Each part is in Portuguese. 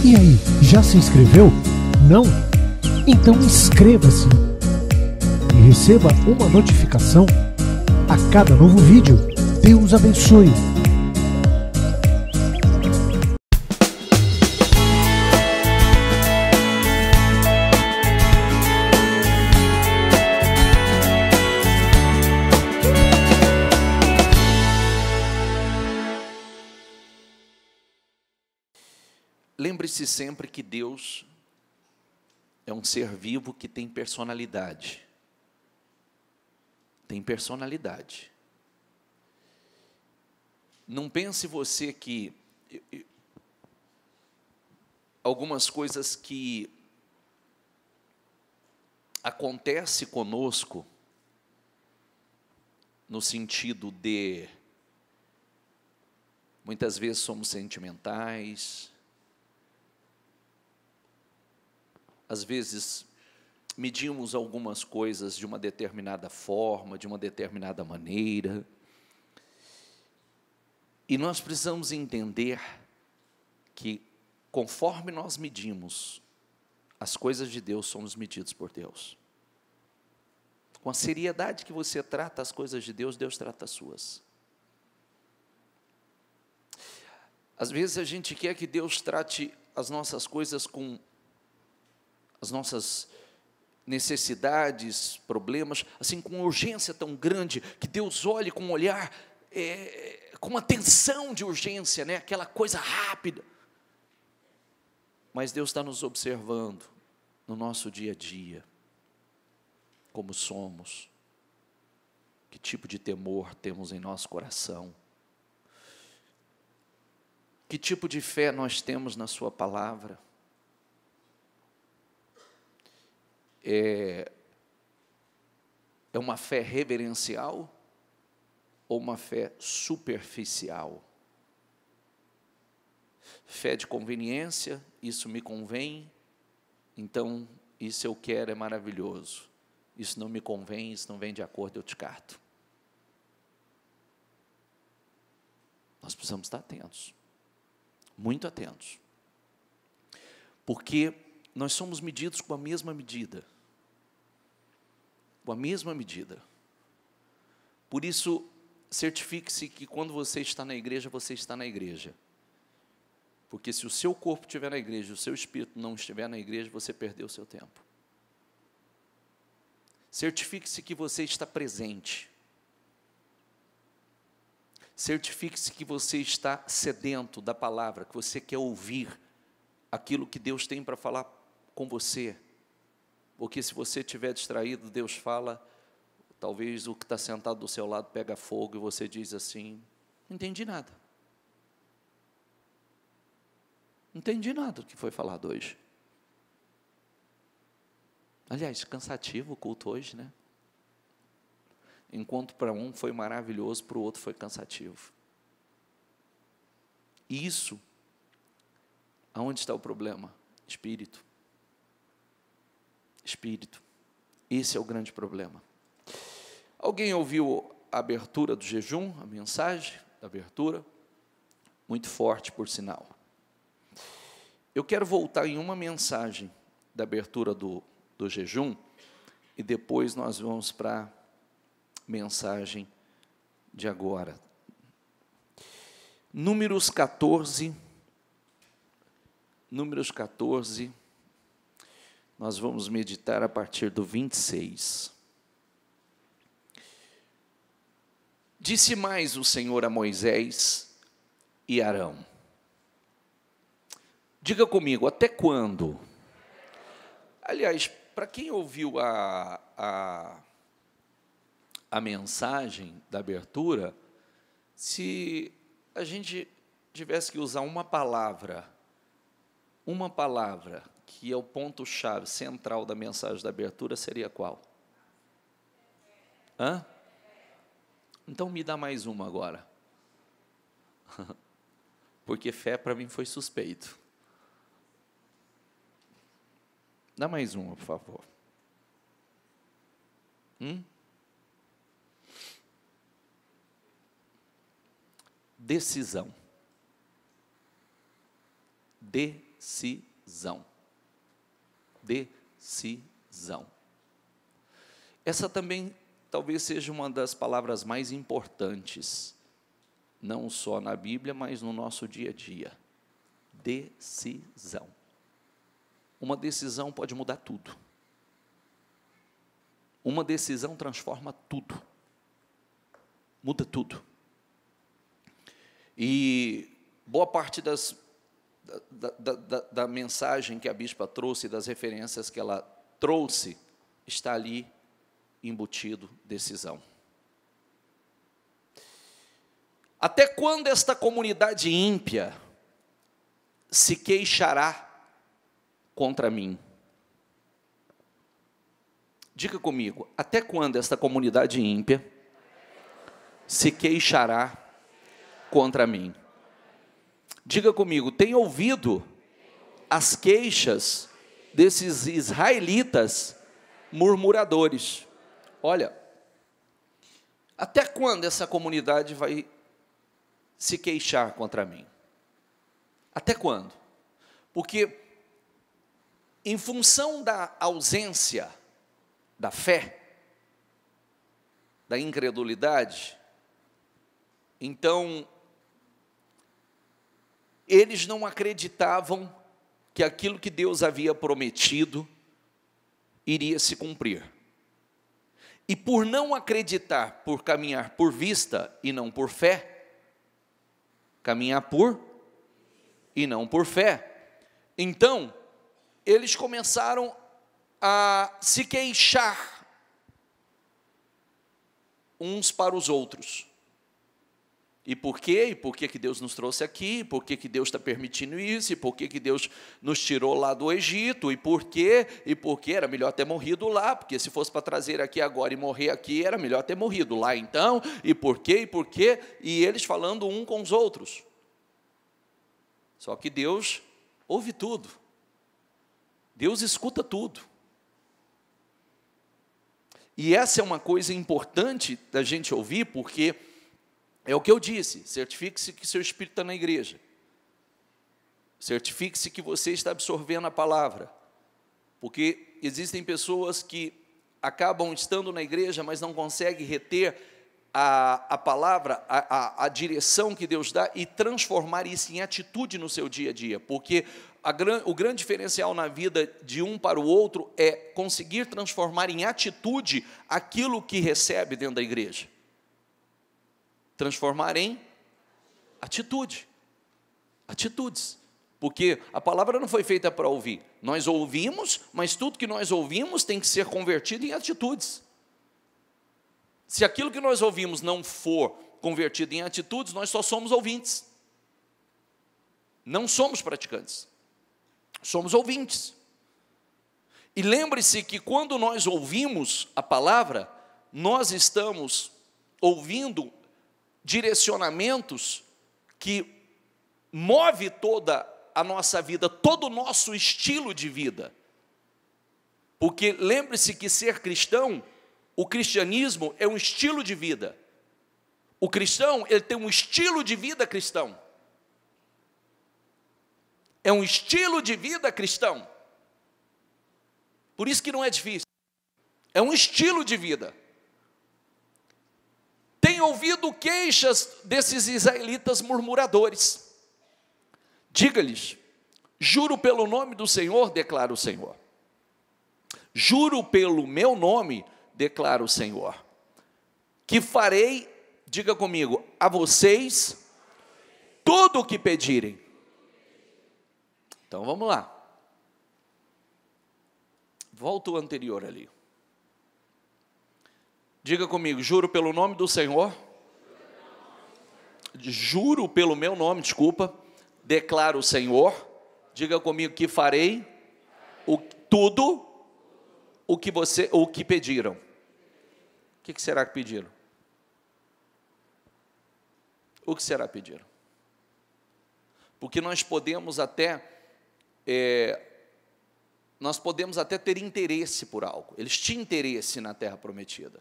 E aí, já se inscreveu? Não? Então inscreva-se e receba uma notificação a cada novo vídeo. Deus abençoe! Lembre-se sempre que Deus é um ser vivo que tem personalidade. Tem personalidade. Não pense você que algumas coisas que acontecem conosco, no sentido de, muitas vezes somos sentimentais, às vezes medimos algumas coisas de uma determinada forma, de uma determinada maneira, e nós precisamos entender que, conforme nós medimos, as coisas de Deus somos medidos por Deus. Com a seriedade que você trata as coisas de Deus, Deus trata as suas. Às vezes a gente quer que Deus trate as nossas coisas com as nossas necessidades, problemas, assim, com uma urgência tão grande, que Deus olhe com um olhar, com uma tensão de urgência, né? Aquela coisa rápida. Mas Deus está nos observando no nosso dia a dia, como somos, que tipo de temor temos em nosso coração, que tipo de fé nós temos na sua palavra. É uma fé reverencial ou uma fé superficial? Fé de conveniência, isso me convém, então isso eu quero, é maravilhoso. Isso não me convém, isso não vem de acordo, eu te carto. Nós precisamos estar atentos, muito atentos, porque nós somos medidos com a mesma medida. Com a mesma medida. Por isso, certifique-se que quando você está na igreja, você está na igreja. Porque se o seu corpo estiver na igreja, o seu espírito não estiver na igreja, você perdeu o seu tempo. Certifique-se que você está presente. Certifique-se que você está sedento da palavra, que você quer ouvir aquilo que Deus tem para falar com você. Porque se você estiver distraído, Deus fala, talvez o que está sentado do seu lado pega fogo e você diz assim, não entendi nada. Não entendi nada do que foi falado hoje. Aliás, cansativo o culto hoje, né? Enquanto para um foi maravilhoso, para o outro foi cansativo. E isso, aonde está o problema? Espírito. Espírito. Esse é o grande problema. Alguém ouviu a abertura do jejum, a mensagem da abertura? Muito forte, por sinal. Eu quero voltar em uma mensagem da abertura do jejum, e depois nós vamos para a mensagem de agora. Números 14, nós vamos meditar a partir do 26. Disse mais o Senhor a Moisés e Arão. Diga comigo, até quando? Aliás, para quem ouviu a mensagem da abertura, se a gente tivesse que usar uma palavra que é o ponto-chave central da mensagem da abertura, seria qual? Hã? Então me dá mais uma agora. Porque fé para mim foi suspeito. Dá mais uma, por favor. Decisão. Decisão. Decisão. Decisão. Essa também talvez seja uma das palavras mais importantes, não só na Bíblia, mas no nosso dia a dia. Decisão. Uma decisão pode mudar tudo. Uma decisão transforma tudo. Muda tudo. E boa parte da mensagem que a bispa trouxe, das referências que ela trouxe, está ali embutido: decisão. Até quando esta comunidade ímpia se queixará contra mim? Diga comigo, até quando esta comunidade ímpia se queixará contra mim? Diga comigo, tem ouvido as queixas desses israelitas murmuradores? Olha, até quando essa comunidade vai se queixar contra mim? Até quando? Porque, em função da ausência da fé, da incredulidade, então, eles não acreditavam que aquilo que Deus havia prometido iria se cumprir. E por não acreditar, por caminhar por vista e não por fé, caminhar por e não por fé, então, eles começaram a se queixar uns para os outros. E por quê? E por que Deus nos trouxe aqui? Por que Deus está permitindo isso? E por que Deus nos tirou lá do Egito? E por quê? E por que era melhor ter morrido lá? Porque se fosse para trazer aqui agora e morrer aqui, era melhor ter morrido lá então. E por quê? E por quê? E eles falando um com os outros. Só que Deus ouve tudo. Deus escuta tudo. E essa é uma coisa importante da gente ouvir, porque é o que eu disse: certifique-se que seu espírito está na igreja. Certifique-se que você está absorvendo a palavra. Porque existem pessoas que acabam estando na igreja, mas não conseguem reter a palavra, a direção que Deus dá e transformar isso em atitude no seu dia a dia. Porque o grande diferencial na vida de um para o outro é conseguir transformar em atitude aquilo que recebe dentro da igreja. Transformar em atitude. Atitudes. Porque a palavra não foi feita para ouvir. Nós ouvimos, mas tudo que nós ouvimos tem que ser convertido em atitudes. Se aquilo que nós ouvimos não for convertido em atitudes, nós só somos ouvintes. Não somos praticantes. Somos ouvintes. E lembre-se que quando nós ouvimos a palavra, nós estamos ouvindo direcionamentos que move toda a nossa vida, todo o nosso estilo de vida. Porque lembre-se que ser cristão, o cristianismo é um estilo de vida. O cristão, ele tem um estilo de vida cristão. É um estilo de vida cristão. Por isso que não é difícil. É um estilo de vida. Tem ouvido queixas desses israelitas murmuradores. Diga-lhes: juro pelo nome do Senhor, declara o Senhor. Juro pelo meu nome, declara o Senhor, que farei, diga comigo, a vocês tudo o que pedirem. Então vamos lá. Volta o anterior ali. Diga comigo: juro pelo nome do Senhor. Juro pelo meu nome, desculpa. Declaro o Senhor. Diga comigo que farei tudo o que pediram. O que será que pediram? O que será que pediram? Porque nós podemos até ter interesse por algo. Eles tinham interesse na terra prometida.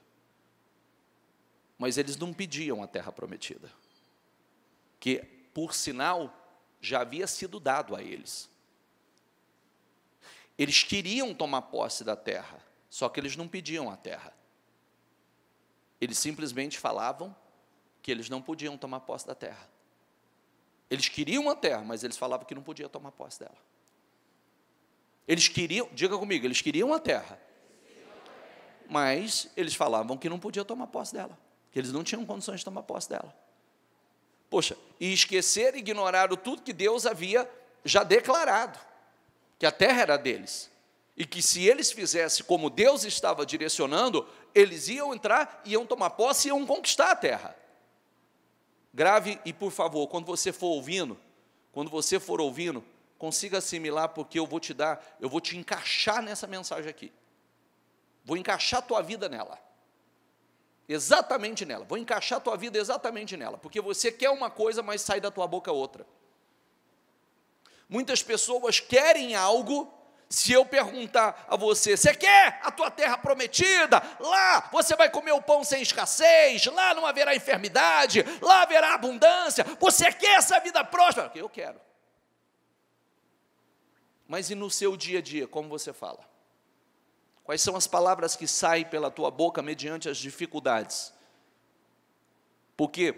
Mas eles não pediam a terra prometida. Que, por sinal, já havia sido dado a eles. Eles queriam tomar posse da terra, só que eles não pediam a terra. Eles simplesmente falavam que eles não podiam tomar posse da terra. Eles queriam a terra, mas eles falavam que não podiam tomar posse dela. Eles queriam, diga comigo, eles queriam a terra, mas eles falavam que não podiam tomar posse dela, que eles não tinham condições de tomar posse dela. Poxa, e esqueceram e ignoraram tudo que Deus havia já declarado, que a terra era deles, e que se eles fizessem como Deus estava direcionando, eles iam entrar, iam tomar posse e iam conquistar a terra. Grave e, por favor, quando você for ouvindo, consiga assimilar, porque eu vou te encaixar nessa mensagem aqui. Vou encaixar a tua vida nela. Exatamente nela. Vou encaixar a tua vida exatamente nela, porque você quer uma coisa, mas sai da tua boca outra. Muitas pessoas querem algo. Se eu perguntar a você, você quer a tua terra prometida? Lá você vai comer o pão sem escassez, lá não haverá enfermidade, lá haverá abundância. Você quer essa vida próspera? Eu quero. Mas e no seu dia a dia, como você fala? Quais são as palavras que saem pela tua boca mediante as dificuldades? Porque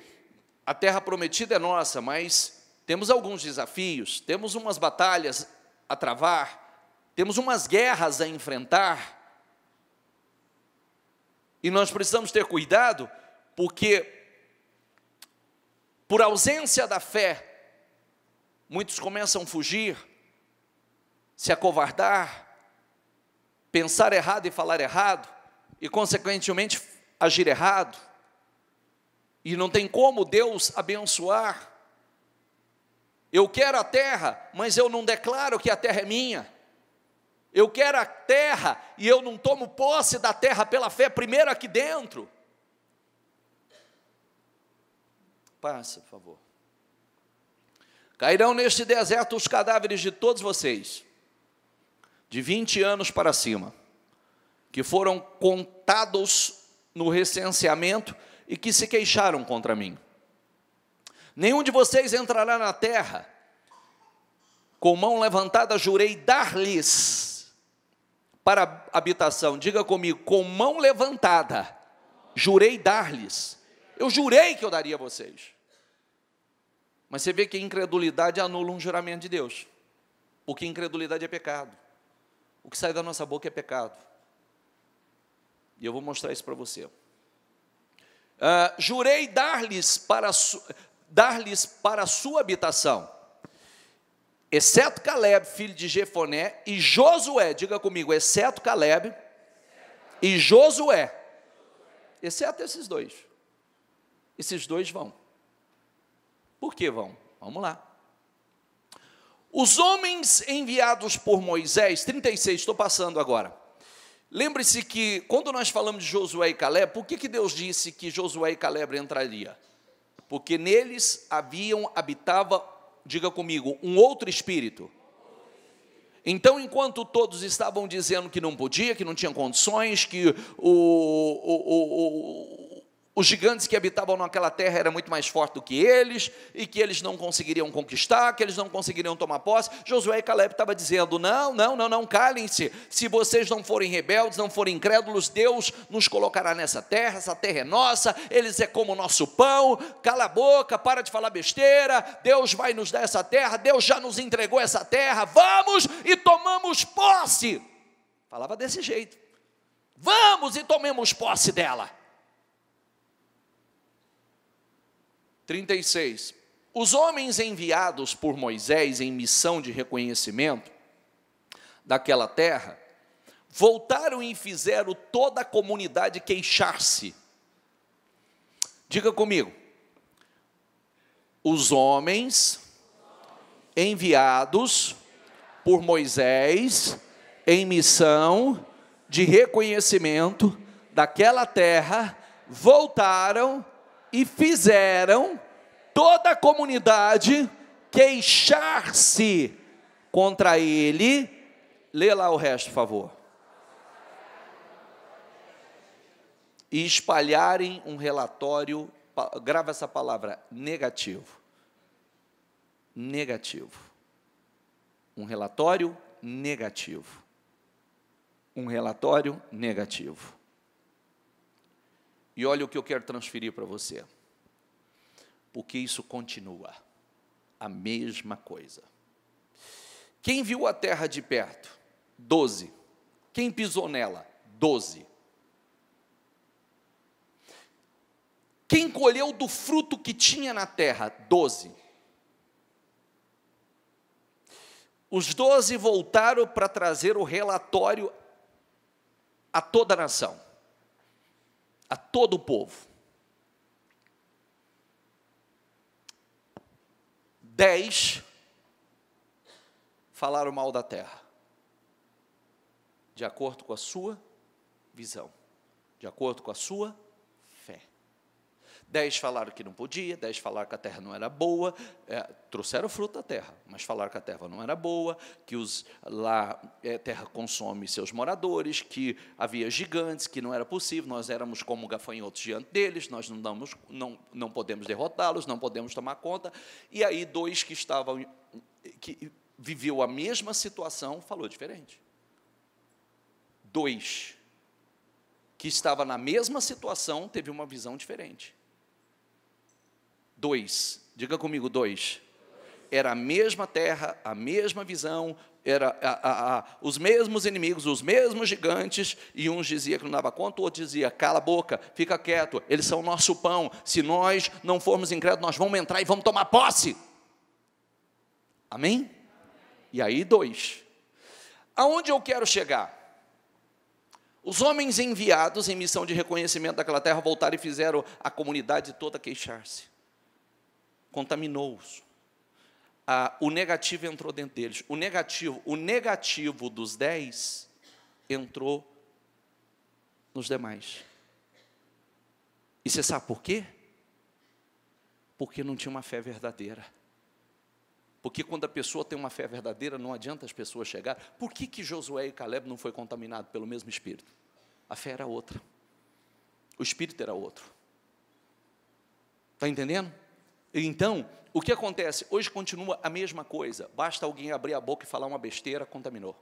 a terra prometida é nossa, mas temos alguns desafios, temos umas batalhas a travar, temos umas guerras a enfrentar, e nós precisamos ter cuidado, porque por ausência da fé, muitos começam a fugir, se acovardar, pensar errado e falar errado, e consequentemente agir errado, e não tem como Deus abençoar. Eu quero a terra, mas eu não declaro que a terra é minha. Eu quero a terra e eu não tomo posse da terra pela fé primeiro aqui dentro. Passa, por favor. Cairão neste deserto os cadáveres de todos vocês, de 20 anos para cima, que foram contados no recenseamento e que se queixaram contra mim. Nenhum de vocês entrará na terra. Com mão levantada jurei dar-lhes para habitação. Diga comigo, com mão levantada jurei dar-lhes. Eu jurei que eu daria a vocês. Mas você vê que a incredulidade anula um juramento de Deus, porque incredulidade é pecado. O que sai da nossa boca é pecado. E eu vou mostrar isso para você. Jurei dar-lhes para a sua habitação, exceto Caleb, filho de Jefoné, e Josué. Diga comigo, exceto Caleb e Josué. Exceto esses dois. Esses dois vão. Por que vão? Vamos lá. Os homens enviados por Moisés, 36, estou passando agora. Lembre-se que, quando nós falamos de Josué e Caleb, por que Deus disse que Josué e Caleb entraria? Porque neles habitava, diga comigo, um outro espírito. Então, enquanto todos estavam dizendo que não podia, que não tinham condições, que os gigantes que habitavam naquela terra eram muito mais fortes do que eles, e que eles não conseguiriam conquistar, que eles não conseguiriam tomar posse, Josué e Caleb estavam dizendo, não, calem-se, se vocês não forem rebeldes, não forem incrédulos, Deus nos colocará nessa terra, essa terra é nossa, eles é como o nosso pão, cala a boca, para de falar besteira, Deus vai nos dar essa terra, Deus já nos entregou essa terra, vamos e tomamos posse. Falava desse jeito, vamos e tomemos posse dela. 36. Os homens enviados por Moisés em missão de reconhecimento daquela terra, voltaram e fizeram toda a comunidade queixar-se. Diga comigo, os homens enviados por Moisés em missão de reconhecimento daquela terra, voltaram e fizeram toda a comunidade queixar-se contra ele. Lê lá o resto, por favor. E espalharem um relatório, grava essa palavra, negativo. Negativo. Um relatório negativo. um relatório negativo. E olha o que eu quero transferir para você. Porque isso continua a mesma coisa. Quem viu a terra de perto? 12. Quem pisou nela? 12. Quem colheu do fruto que tinha na terra? 12. Os 12 voltaram para trazer o relatório a toda a nação, a todo o povo. 10 falaram mal da terra, de acordo com a sua visão, de acordo com a sua fé. 10 falaram que não podia, 10 falaram que a terra não era boa, trouxeram fruto da terra, mas falaram que a terra não era boa, que a terra consome seus moradores, que havia gigantes, que não era possível, nós éramos como gafanhotos diante deles, nós não podemos derrotá-los, não podemos tomar conta. E aí 2 que viveu a mesma situação, falou diferente. 2 que estava na mesma situação, teve uma visão diferente. 2, diga comigo, 2. Era a mesma terra, a mesma visão, era os mesmos inimigos, os mesmos gigantes, e uns dizia que não dava conta, o outro dizia, cala a boca, fica quieto, eles são o nosso pão, se nós não formos incrédulos, nós vamos entrar e vamos tomar posse. Amém? E aí 2. Aonde eu quero chegar? Os homens enviados em missão de reconhecimento daquela terra voltaram e fizeram a comunidade toda queixar-se. Contaminou-os. O negativo entrou dentro deles. O negativo dos 10 entrou nos demais. E você sabe por quê? Porque não tinha uma fé verdadeira. Porque quando a pessoa tem uma fé verdadeira, não adianta as pessoas chegar. Por que Josué e Caleb não foi contaminado pelo mesmo Espírito? A fé era outra. O Espírito era outro. Está entendendo? Então, o que acontece? Hoje continua a mesma coisa. Basta alguém abrir a boca e falar uma besteira, contaminou.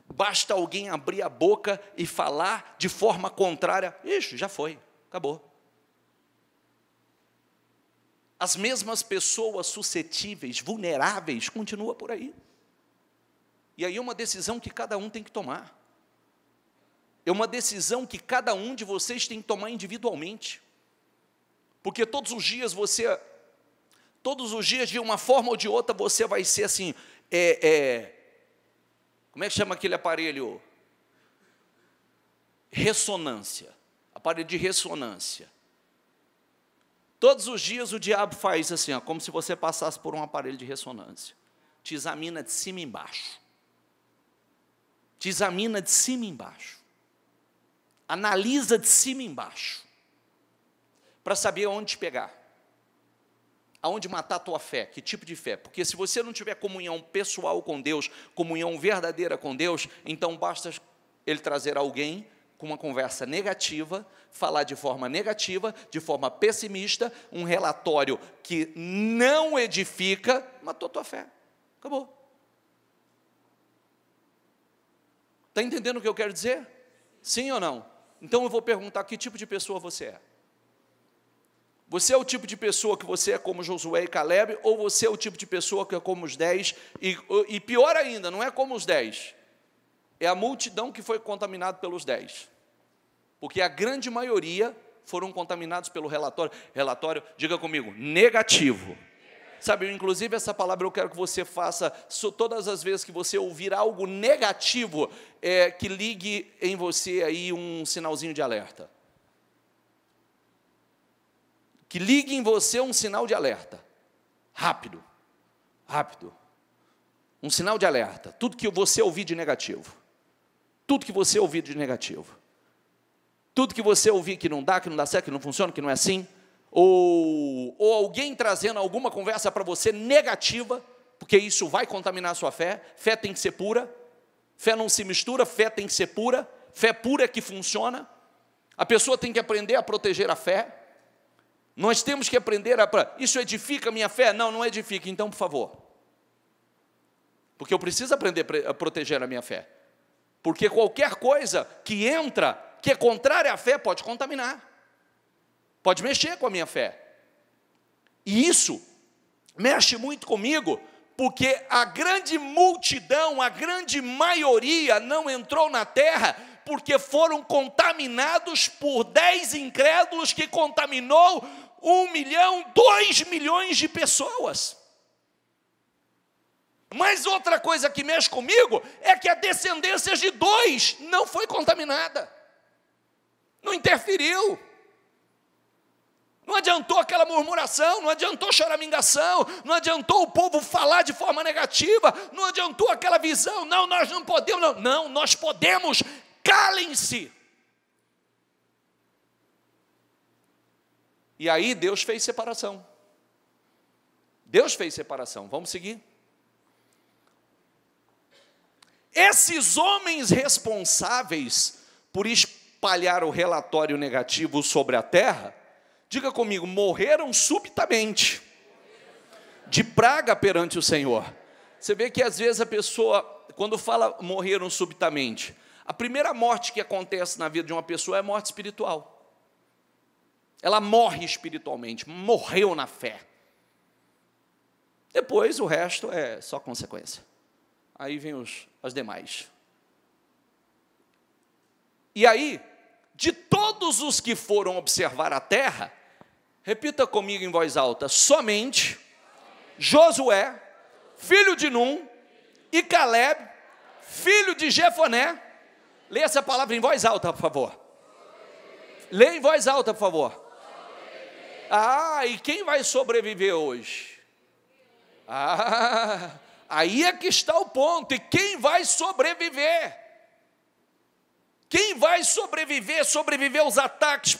Basta alguém abrir a boca e falar de forma contrária, ixi, já foi, acabou. As mesmas pessoas suscetíveis, vulneráveis, continuam por aí. E aí é uma decisão que cada um tem que tomar. É uma decisão que cada um de vocês tem que tomar individualmente. Porque todos os dias, de uma forma ou de outra, você vai ser assim, como é que chama aquele aparelho? Ressonância, aparelho de ressonância. Todos os dias o diabo faz assim, ó, como se você passasse por um aparelho de ressonância. Te examina de cima e embaixo. Te examina de cima e embaixo. Analisa de cima e embaixo. Para saber aonde te pegar. Aonde matar a tua fé, que tipo de fé. Porque se você não tiver comunhão pessoal com Deus, comunhão verdadeira com Deus, então basta ele trazer alguém com uma conversa negativa, falar de forma negativa, de forma pessimista, um relatório que não edifica, matou a tua fé. Acabou. Está entendendo o que eu quero dizer? Sim ou não? Então eu vou perguntar que tipo de pessoa você é. Você é o tipo de pessoa que você é como Josué e Caleb, ou você é o tipo de pessoa que é como os 10, e pior ainda, não é como os 10, é a multidão que foi contaminada pelos 10, porque a grande maioria foram contaminados pelo relatório, diga comigo, negativo. Sabe, inclusive essa palavra eu quero que você faça, todas as vezes que você ouvir algo negativo, que ligue em você aí um sinalzinho de alerta. Que ligue em você um sinal de alerta. Rápido. Rápido. Um sinal de alerta. Tudo que você ouvir de negativo. Tudo que você ouvir de negativo. Tudo que você ouvir que não dá certo, que não funciona, que não é assim. Ou alguém trazendo alguma conversa para você negativa, porque isso vai contaminar a sua fé. Fé tem que ser pura. Fé não se mistura, fé tem que ser pura. Fé pura é que funciona. A pessoa tem que aprender a proteger a fé. Nós temos que aprender isso edifica a minha fé? Não, não edifica, então, por favor. Porque eu preciso aprender a proteger a minha fé. Porque qualquer coisa que entra, que é contrária à fé, pode contaminar. Pode mexer com a minha fé. E isso mexe muito comigo, porque a grande multidão, a grande maioria não entrou na terra, porque foram contaminados por 10 incrédulos que contaminou 1 milhão, 2 milhões de pessoas. Mas outra coisa que mexe comigo é que a descendência de 2 não foi contaminada. Não interferiu. Não adiantou aquela murmuração, não adiantou choramingação, não adiantou o povo falar de forma negativa, não adiantou aquela visão, não, nós não podemos, não, nós podemos, calem-se. E aí Deus fez separação. Deus fez separação, vamos seguir. Esses homens responsáveis por espalhar o relatório negativo sobre a terra, diga comigo, morreram subitamente, de praga perante o Senhor. Você vê que às vezes a pessoa, quando fala morreram subitamente, a primeira morte que acontece na vida de uma pessoa é a morte espiritual. Ela morre espiritualmente, morreu na fé. Depois o resto é só consequência. Aí vem as demais. E aí, de todos os que foram observar a terra, repita comigo em voz alta, somente Josué, filho de Num, e Caleb, filho de Jefoné. Leia essa palavra em voz alta, por favor. Leia em voz alta, por favor. E quem vai sobreviver hoje? Aí é que está o ponto. E quem vai sobreviver? Quem vai sobreviver? Sobreviver aos ataques,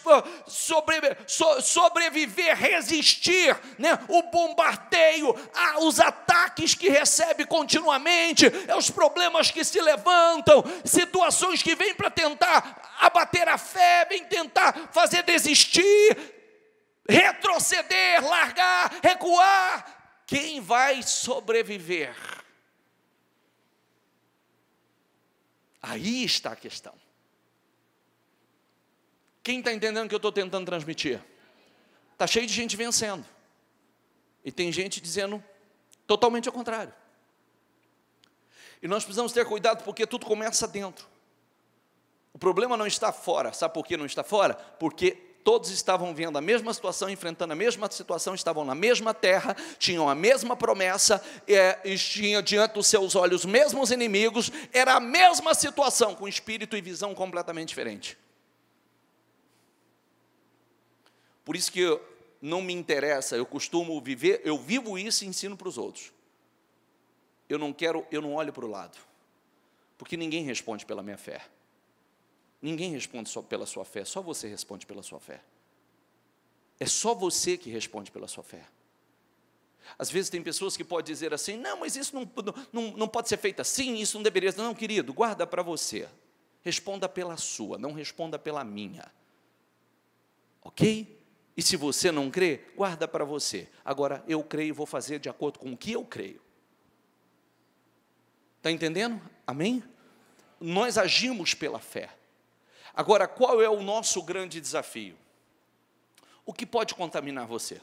sobreviver, resistir, né? O bombardeio, os ataques que recebe continuamente, os problemas que se levantam, situações que vêm para tentar abater a fé, vêm tentar fazer desistir, retroceder, largar, recuar. Quem vai sobreviver? Aí está a questão. Quem está entendendo o que eu estou tentando transmitir? Está cheio de gente vencendo. E tem gente dizendo totalmente ao contrário. E nós precisamos ter cuidado porque tudo começa dentro. O problema não está fora. Sabe por que não está fora? Porque todos estavam vendo a mesma situação, enfrentando a mesma situação, estavam na mesma terra, tinham a mesma promessa, tinham diante dos seus olhos os mesmos inimigos, era a mesma situação, com espírito e visão completamente diferente. Por isso que não me interessa, eu costumo viver, eu vivo isso e ensino para os outros. Eu não olho para o lado, porque ninguém responde pela minha fé. Ninguém responde só pela sua fé, só você responde pela sua fé. É só você que responde pela sua fé. Às vezes tem pessoas que podem dizer assim, não, mas isso não pode ser feito assim, isso não deveria ser. Não, querido, guarda para você. Responda pela sua, não responda pela minha. Ok? E se você não crê, guarda para você. Agora, eu creio e vou fazer de acordo com o que eu creio. Está entendendo? Amém? Nós agimos pela fé. Agora, qual é o nosso grande desafio? O que pode contaminar você?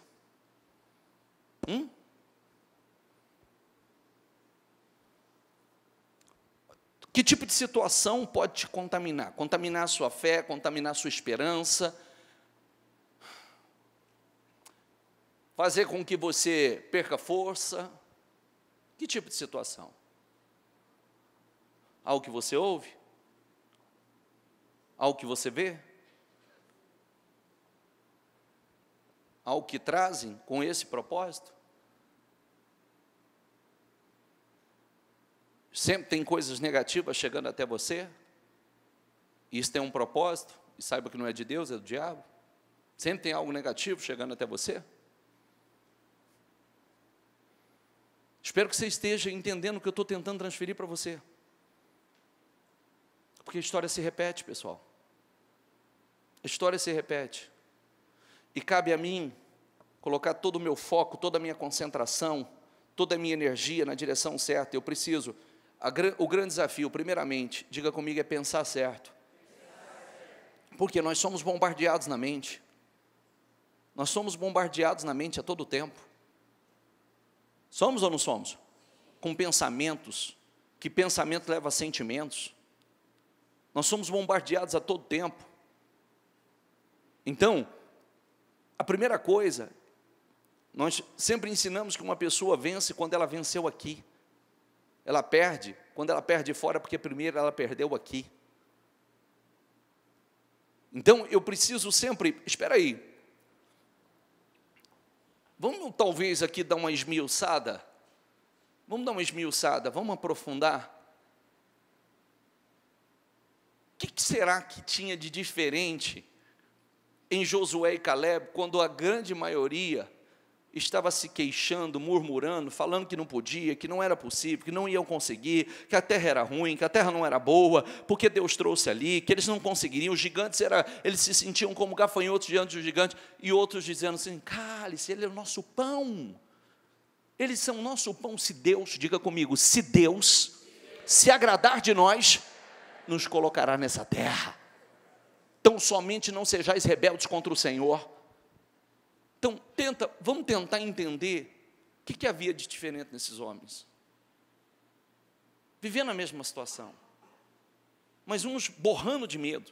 Que tipo de situação pode te contaminar? Contaminar a sua fé, contaminar a sua esperança, fazer com que você perca força? Que tipo de situação? Algo que você ouve? Algo que você vê? Algo que trazem com esse propósito? Sempre tem coisas negativas chegando até você? E isso tem um propósito? E saiba que não é de Deus, é do diabo? Sempre tem algo negativo chegando até você? Espero que você esteja entendendo o que eu estou tentando transferir para você. Porque a história se repete, pessoal. A história se repete. E cabe a mim colocar todo o meu foco, toda a minha concentração, toda a minha energia na direção certa. Eu preciso o grande desafio, primeiramente, diga comigo, é pensar certo. Porque nós somos bombardeados na mente. Nós somos bombardeados na mente a todo tempo. Somos ou não somos? Com pensamentos, que pensamento leva a sentimentos. Nós somos bombardeados a todo tempo. Então, a primeira coisa, nós sempre ensinamos que uma pessoa vence quando ela venceu aqui. Ela perde, quando ela perde fora, porque primeiro ela perdeu aqui. Então, eu preciso sempre, espera aí, vamos talvez aqui dar uma esmiuçada, vamos aprofundar. O que será que tinha de diferente em Josué e Caleb, quando a grande maioria estava se queixando, murmurando, falando que não podia, que não era possível, que não iam conseguir, que a terra era ruim, que a terra não era boa, porque Deus trouxe ali, que eles não conseguiriam, os gigantes, eles se sentiam como gafanhotos diante dos gigantes, e outros dizendo assim, cale-se, ele é o nosso pão, eles são o nosso pão, se Deus, diga comigo, se Deus se agradar de nós, nos colocará nessa terra, então somente não sejais rebeldes contra o Senhor. Então, vamos tentar entender o que havia de diferente nesses homens. Vivendo a mesma situação, mas uns borrando de medo,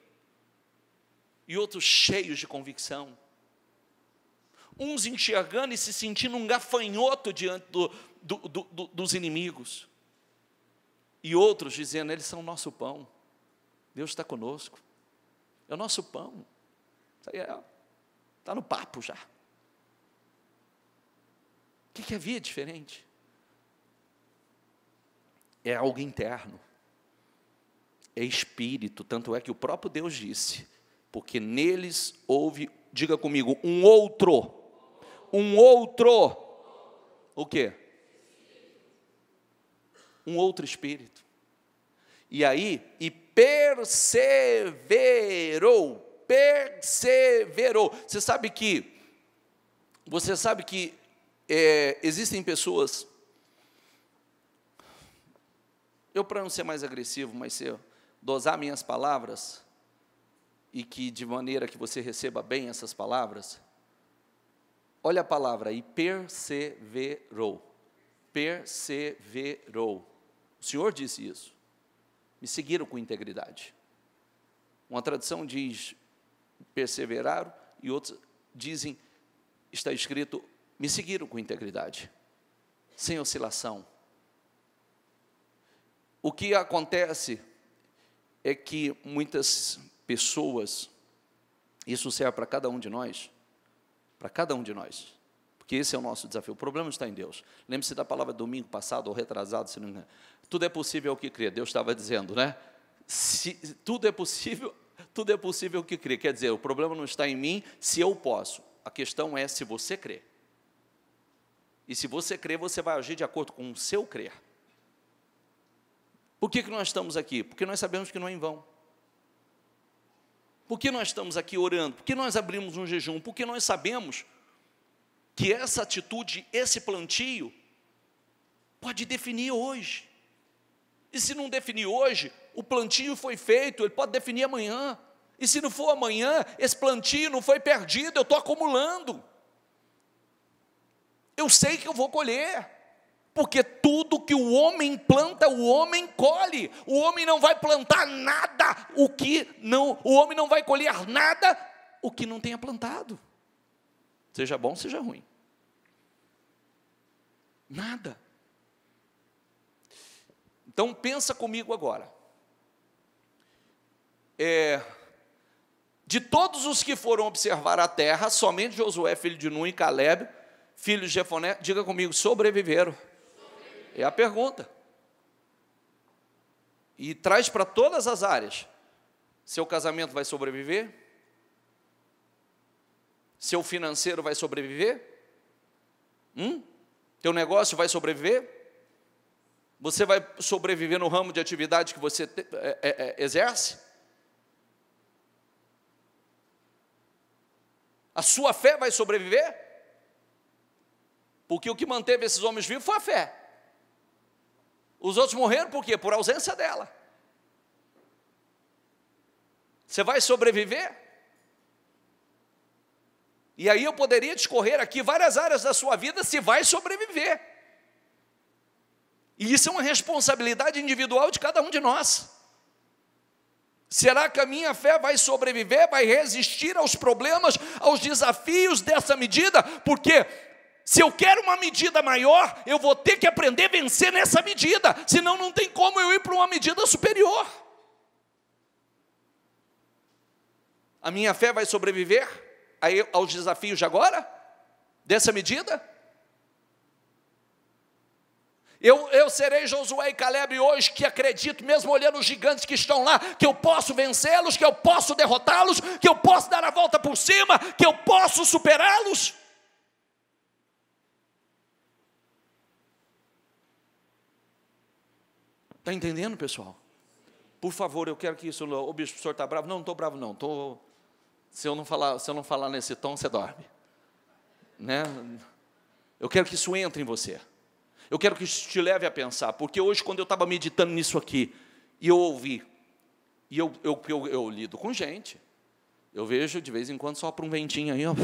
e outros cheios de convicção. Uns enxergando e se sentindo um gafanhoto diante dos inimigos, e outros dizendo, eles são o nosso pão, Deus está conosco, é o nosso pão, isso aí está no papo já. O que havia diferente? É algo interno, é espírito, tanto é que o próprio Deus disse, porque neles houve, diga comigo, um outro, o quê? Um outro espírito, e aí, perseverou, você sabe que existem pessoas, para não ser mais agressivo, mas dosar minhas palavras, e que de maneira que você receba bem essas palavras, olha a palavra aí, perseverou, o Senhor disse isso, me seguiram com integridade, uma tradução diz, perseveraram, e outros dizem, está escrito, me seguiram com integridade, sem oscilação. O que acontece é que muitas pessoas, isso serve para cada um de nós, porque esse é o nosso desafio, o problema está em Deus. Lembre-se da palavra domingo passado, ou retrasado, se não me engano. Tudo é possível ao que crê, Deus estava dizendo, né? Tudo é possível ao que crê, quer dizer, o problema não está em mim, se eu posso, a questão é se você crê. E se você crer, você vai agir de acordo com o seu crer. Por que nós estamos aqui? Porque nós sabemos que não é em vão. Por que nós estamos aqui orando? Por que nós abrimos um jejum? Porque nós sabemos que essa atitude, esse plantio, pode definir hoje. E se não definir hoje, o plantio foi feito, ele pode definir amanhã. E se não for amanhã, esse plantio não foi perdido, eu estou acumulando. Eu sei que eu vou colher, porque tudo que o homem planta, o homem colhe. O homem não vai plantar nada, o homem não vai colher nada, o que não tenha plantado. Seja bom, seja ruim. Nada. Então pensa comigo agora. De todos os que foram observar a terra, somente Josué, filho de Nun, e Caleb, filho de Jefoné, diga comigo, sobreviveram. É a pergunta. E traz para todas as áreas. Seu casamento vai sobreviver? Seu financeiro vai sobreviver? Teu negócio vai sobreviver? Você vai sobreviver no ramo de atividade que você exerce? A sua fé vai sobreviver? Porque o que manteve esses homens vivos foi a fé. Os outros morreram por quê? Por ausência dela. Você vai sobreviver? E aí eu poderia discorrer aqui várias áreas da sua vida, se vai sobreviver. E isso é uma responsabilidade individual de cada um de nós. Será que a minha fé vai sobreviver, vai resistir aos problemas, aos desafios dessa medida? Porque se eu quero uma medida maior, eu vou ter que aprender a vencer nessa medida, senão não tem como eu ir para uma medida superior. A minha fé vai sobreviver aos desafios de agora? Dessa medida? Eu serei Josué e Caleb hoje, que acredito, mesmo olhando os gigantes que estão lá, que eu posso vencê-los, que eu posso derrotá-los, que eu posso dar a volta por cima, que eu posso superá-los. Está entendendo, pessoal? Por favor, eu quero que isso... O bispo, o senhor está bravo? Não, não estou bravo não. Se eu não falar nesse tom, você dorme. Né? Eu quero que isso entre em você. Eu quero que isso te leve a pensar. Porque hoje, quando eu estava meditando nisso aqui, e eu ouvi, e eu lido com gente, eu vejo de vez em quando sopra um ventinho aí, ó.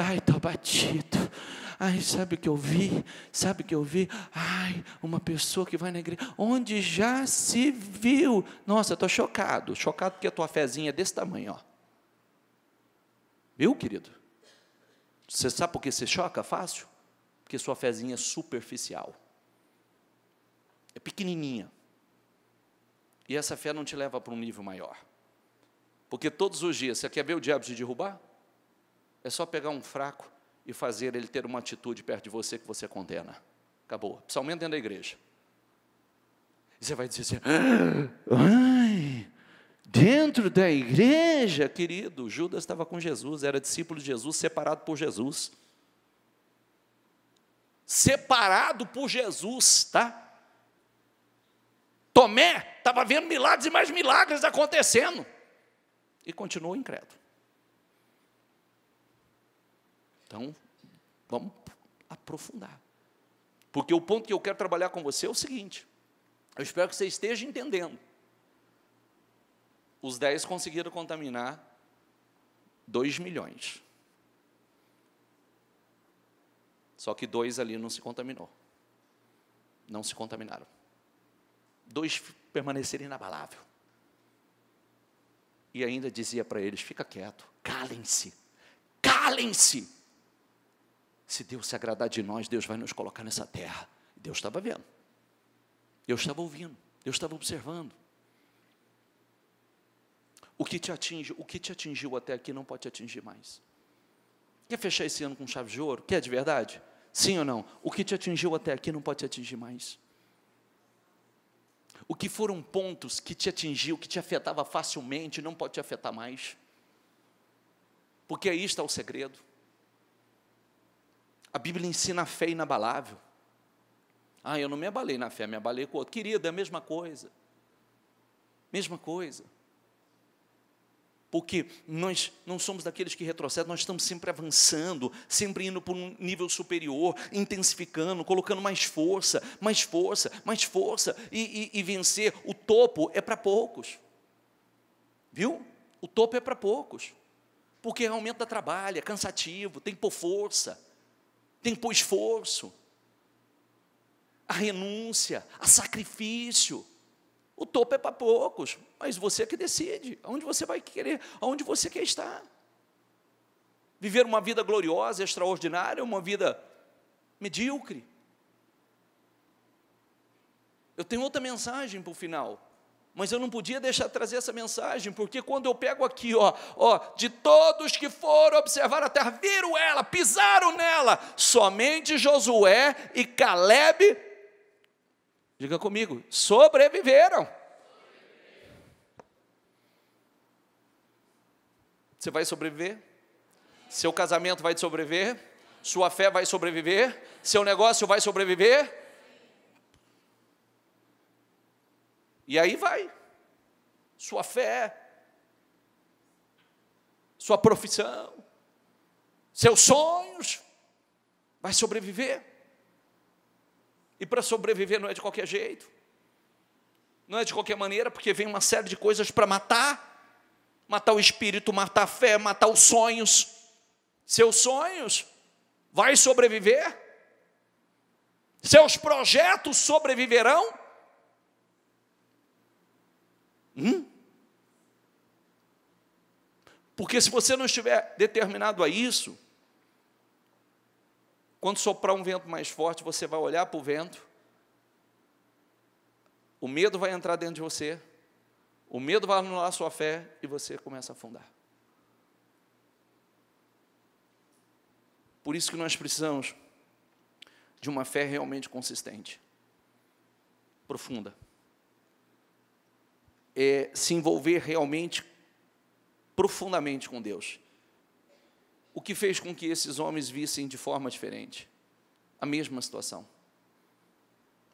Ai, estou batido. Ai, sabe o que eu vi? Sabe o que eu vi? Ai, uma pessoa que vai na igreja, onde já se viu. Nossa, eu estou chocado porque a tua fezinha é desse tamanho, ó. Viu, querido? Você sabe por que você choca fácil? Porque sua fezinha é superficial. É pequenininha. E essa fé não te leva para um nível maior. Porque todos os dias, você quer ver o diabo te derrubar? É só pegar um fraco e fazer ele ter uma atitude perto de você que você condena. Acabou. Principalmente dentro da igreja. E você vai dizer assim, ai, dentro da igreja, querido, Judas estava com Jesus, era discípulo de Jesus, separado por Jesus. Separado por Jesus, tá? Tomé estava vendo milagres e mais milagres acontecendo. E continuou incrédulo. Então, vamos aprofundar. Porque o ponto que eu quero trabalhar com você é o seguinte. Eu espero que você esteja entendendo. Os 10 conseguiram contaminar 2 milhões. Só que 2 ali não se contaminou. Não se contaminaram. 2 permaneceram inabalável. E ainda dizia para eles, fica quieto, calem-se, calem-se. Se Deus se agradar de nós, Deus vai nos colocar nessa terra. Deus estava vendo. Eu estava ouvindo. Deus estava observando. O que te atingiu até aqui não pode te atingir mais. Quer fechar esse ano com chave de ouro? Quer de verdade? Sim ou não? O que te atingiu até aqui não pode te atingir mais. O que foram pontos que te atingiu, que te afetava facilmente, não pode te afetar mais. Porque aí está o segredo. A Bíblia ensina a fé inabalável. Ah, eu não me abalei na fé, me abalei com o outro. Querido, é a mesma coisa. Mesma coisa. Porque nós não somos daqueles que retrocedem, nós estamos sempre avançando, sempre indo para um nível superior, intensificando, colocando mais força, mais força, mais força, e vencer. O topo é para poucos. Viu? O topo é para poucos. Porque realmente dá trabalho, é cansativo, tem que pôr força. Tem que pôr esforço, a renúncia, a sacrifício. O topo é para poucos, mas você que decide, aonde você vai querer, aonde você quer estar. Viver uma vida gloriosa, extraordinária, uma vida medíocre. Eu tenho outra mensagem para o final. Mas eu não podia deixar de trazer essa mensagem, porque quando eu pego aqui, de todos que foram observar a terra, viram ela, pisaram nela, somente Josué e Caleb, diga comigo, sobreviveram. Você vai sobreviver? Seu casamento vai sobreviver? Sua fé vai sobreviver? Seu negócio vai sobreviver? E aí vai, sua fé, sua profissão, seus sonhos, vai sobreviver. E para sobreviver não é de qualquer jeito. Não é de qualquer maneira, porque vem uma série de coisas para matar. Matar o espírito, matar a fé, matar os sonhos. Seus sonhos, vai sobreviver? Seus projetos sobreviverão? Porque se você não estiver determinado a isso, quando soprar um vento mais forte, você vai olhar para o vento, o medo vai entrar dentro de você, o medo vai anular a sua fé e você começa a afundar. Por isso que nós precisamos de uma fé realmente consistente, profunda. Se envolver realmente, profundamente com Deus. O que fez com que esses homens vissem de forma diferente a mesma situação?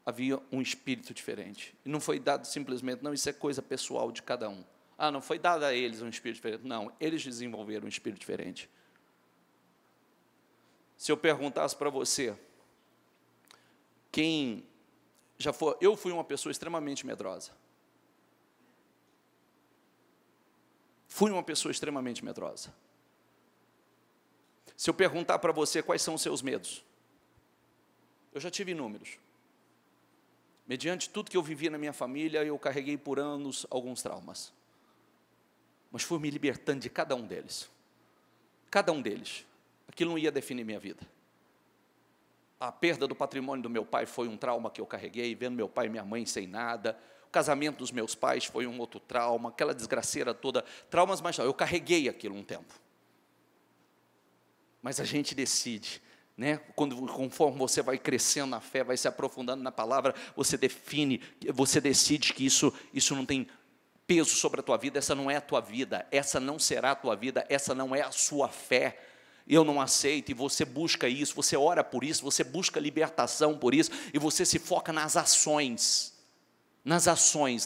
Havia um espírito diferente. E não foi dado simplesmente, não, isso é coisa pessoal de cada um. Não foi dado a eles um espírito diferente. Não, eles desenvolveram um espírito diferente. Se eu perguntasse para você, quem já foi... Eu fui uma pessoa extremamente medrosa. Fui uma pessoa extremamente medrosa. Se eu perguntar para você quais são os seus medos, eu já tive inúmeros. Mediante tudo que eu vivi na minha família, eu carreguei por anos alguns traumas. Mas fui me libertando de cada um deles. Cada um deles. Aquilo não ia definir minha vida. A perda do patrimônio do meu pai foi um trauma que eu carreguei, vendo meu pai e minha mãe sem nada. O casamento dos meus pais foi um outro trauma, aquela desgraceira toda. Traumas, mas eu carreguei aquilo um tempo. Mas a gente decide, né? Conforme você vai crescendo na fé, vai se aprofundando na palavra, você decide que isso não tem peso sobre a tua vida, essa não é a tua vida, essa não será a tua vida, essa não é a sua fé. Eu não aceito, e você busca isso, você ora por isso, você busca libertação por isso, e você se foca nas ações,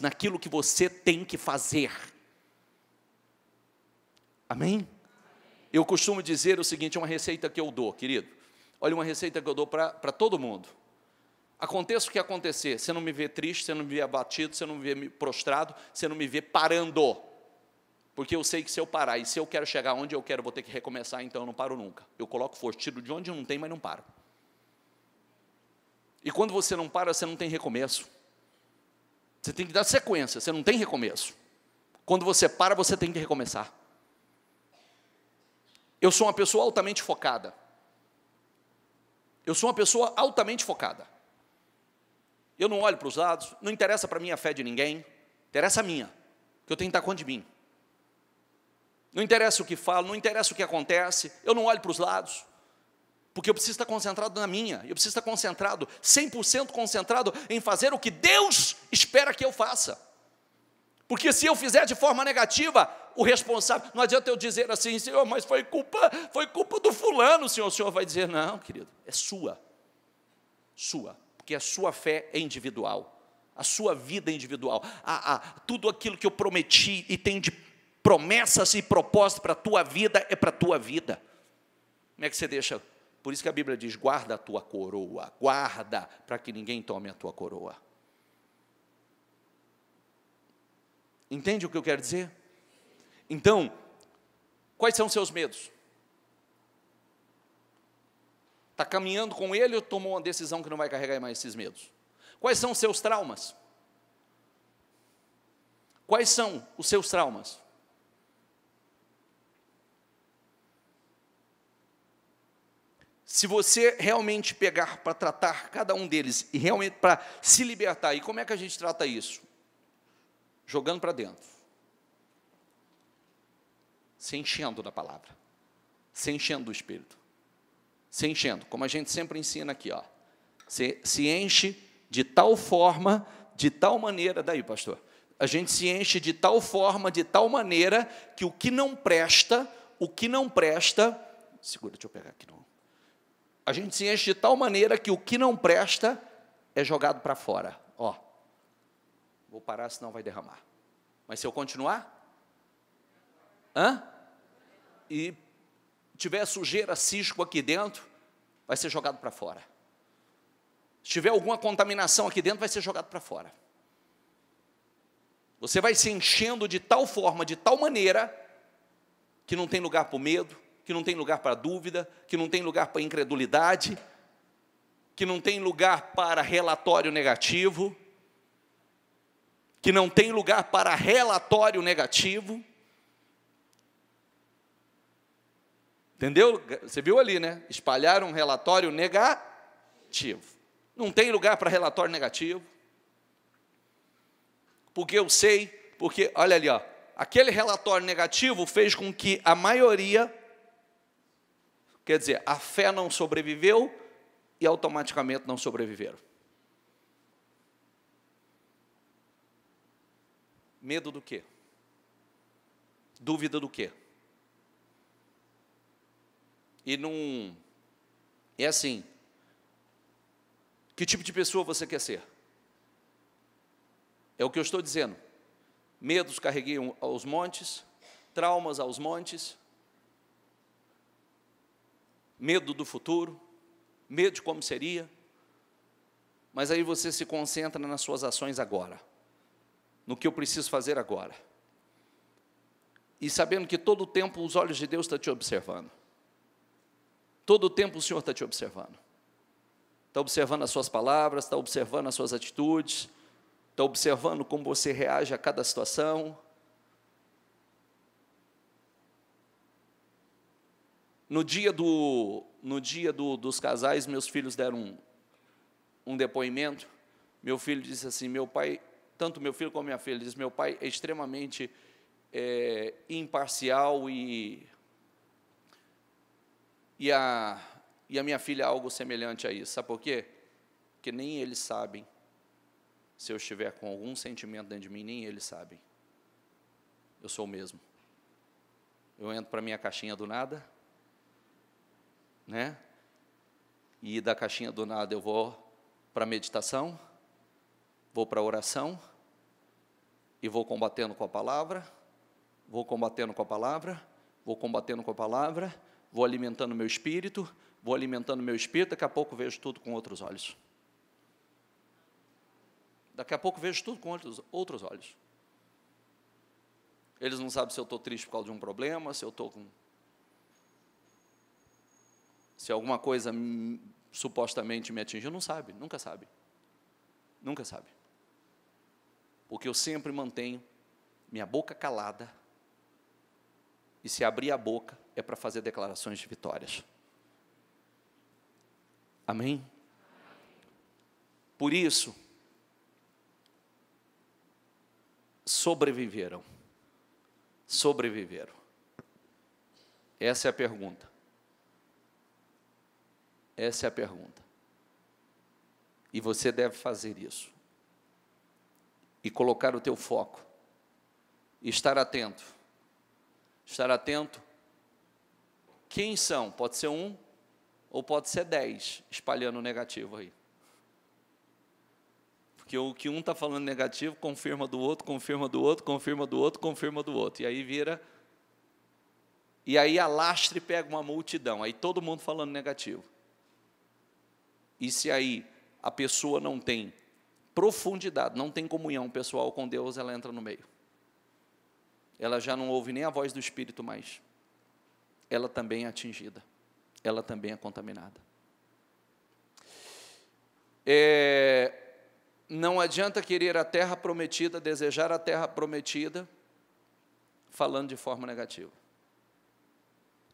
naquilo que você tem que fazer. Amém? Eu costumo dizer o seguinte, uma receita que eu dou, querido. Olha, uma receita que eu dou para todo mundo. Aconteça o que acontecer, você não me vê triste, você não me vê abatido, você não me vê prostrado, você não me vê parando. Porque eu sei que se eu parar, e se eu quero chegar onde eu quero, vou ter que recomeçar, então eu não paro nunca. Eu coloco força, tiro de onde não tem, mas não paro. E quando você não para, você não tem recomeço. Você tem que dar sequência, você não tem recomeço. Quando você para, você tem que recomeçar. Eu sou uma pessoa altamente focada. Eu sou uma pessoa altamente focada. Eu não olho para os lados, não interessa para mim a fé de ninguém, interessa a minha, que eu tenho que dar conta de mim. Não interessa o que falo, não interessa o que acontece, eu não olho para os lados, porque eu preciso estar concentrado na minha, eu preciso estar concentrado, 100% concentrado em fazer o que Deus espera que eu faça. Porque se eu fizer de forma negativa, o responsável, não adianta eu dizer assim, Senhor, mas foi culpa do fulano, o Senhor vai dizer, não, querido, é sua, porque a sua fé é individual, a sua vida é individual, tudo aquilo que eu prometi e tem de promessas e propósitos para a tua vida, é para a tua vida. Como é que você deixa? Por isso que a Bíblia diz, guarda a tua coroa, guarda, para que ninguém tome a tua coroa. Entende o que eu quero dizer? Então, quais são os seus medos? Está caminhando com ele ou tomou uma decisão que não vai carregar mais esses medos? Quais são os seus traumas? Quais são os seus traumas? Se você realmente pegar para tratar cada um deles e realmente para se libertar, e como é que a gente trata isso? Jogando para dentro, se enchendo da palavra, se enchendo do Espírito, se enchendo, como a gente sempre ensina aqui, ó, se enche de tal forma, de tal maneira, daí pastor, a gente se enche de tal forma, de tal maneira, que o que não presta, segura, deixa eu pegar aqui, não. A gente se enche de tal maneira que o que não presta é jogado para fora, ó. Vou parar, senão vai derramar. Mas se eu continuar, e tiver sujeira, cisco aqui dentro, vai ser jogado para fora. Se tiver alguma contaminação aqui dentro, vai ser jogado para fora. Você vai se enchendo de tal forma, de tal maneira, que não tem lugar para o medo, que não tem lugar para a dúvida, que não tem lugar para a incredulidade, que não tem lugar para relatório negativo, que não tem lugar para relatório negativo. Entendeu? Você viu ali, né? Espalharam um relatório negativo. Não tem lugar para relatório negativo. Porque eu sei, porque, olha ali, ó, aquele relatório negativo fez com que a maioria, quer dizer, a fé não sobreviveu e automaticamente não sobreviveram. Medo do quê? Dúvida do quê? E não... É assim, que tipo de pessoa você quer ser? É o que eu estou dizendo. Medos carreguei aos montes, traumas aos montes, medo do futuro, medo de como seria, mas aí você se concentra nas suas ações agora, no que eu preciso fazer agora, e sabendo que todo o tempo os olhos de Deus estão te observando, todo o tempo o Senhor está te observando, está observando as suas palavras, está observando as suas atitudes, está observando como você reage a cada situação. No dia dos casais, meus filhos deram um depoimento. Meu filho disse assim, meu pai, tanto meu filho como minha filha, disse, meu pai é extremamente imparcial e a minha filha é algo semelhante a isso. Sabe por quê? Porque nem eles sabem. Se eu estiver com algum sentimento dentro de mim, nem eles sabem. Eu sou o mesmo. Eu entro para a minha caixinha do nada, né? E da caixinha do nada eu vou para a meditação, vou para a oração, e vou combatendo com a palavra, vou combatendo com a palavra, vou combatendo com a palavra, vou alimentando meu espírito, daqui a pouco vejo tudo com outros olhos. Daqui a pouco vejo tudo com outros olhos. Eles não sabem se eu estou triste por causa de um problema, se eu estou com... Se alguma coisa supostamente me atingiu, não sabe, nunca sabe. Nunca sabe. Porque eu sempre mantenho minha boca calada, e se abrir a boca é para fazer declarações de vitórias. Amém? Por isso, sobreviveram. Essa é a pergunta. Essa é a pergunta. E você deve fazer isso. E colocar o teu foco. E estar atento. Estar atento. Quem são? Pode ser 1 ou pode ser 10 espalhando o negativo aí. Porque o que um está falando negativo, confirma do outro, confirma do outro, confirma do outro, confirma do outro. E aí vira... E aí alastre e pega uma multidão. Aí todo mundo falando negativo. E se aí a pessoa não tem profundidade, não tem comunhão pessoal com Deus, ela entra no meio. Ela já não ouve nem a voz do Espírito mais. Ela também é atingida. Ela também é contaminada. Não adianta querer a terra prometida, desejar a terra prometida, falando de forma negativa.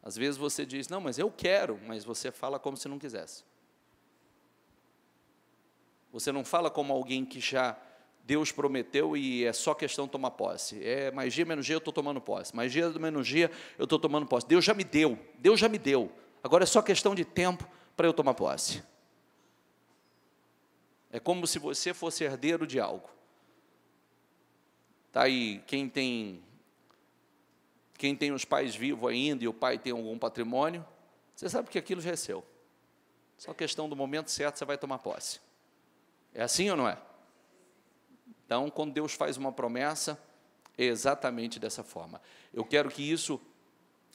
Às vezes você diz, não, mas eu quero, mas você fala como se não quisesse. Você não fala como alguém que já Deus prometeu e é só questão de tomar posse. Mais dia, menos dia, eu estou tomando posse. Mais dia, menos dia, eu estou tomando posse. Deus já me deu. Agora é só questão de tempo para eu tomar posse. É como se você fosse herdeiro de algo. Tá aí, quem tem os pais vivos ainda e o pai tem algum patrimônio, você sabe que aquilo já é seu. Só questão do momento certo, você vai tomar posse. É assim ou não é? Então, quando Deus faz uma promessa, é exatamente dessa forma. Eu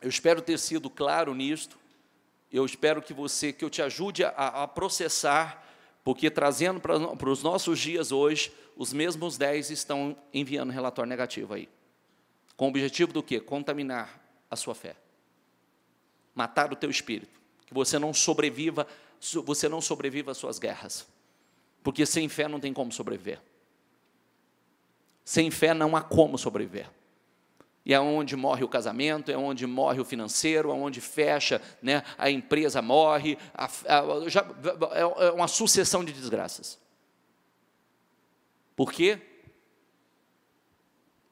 espero ter sido claro nisto, eu espero que eu te ajude a processar, Porque trazendo para os nossos dias hoje, os mesmos 10 estão enviando relatório negativo aí. Com o objetivo do quê? Contaminar a sua fé. Matar o teu espírito. Que você não sobreviva às suas guerras. Porque sem fé não tem como sobreviver. Sem fé não há como sobreviver. E é onde morre o casamento, é onde morre o financeiro, é onde fecha, né, a empresa morre, é uma sucessão de desgraças. Por quê?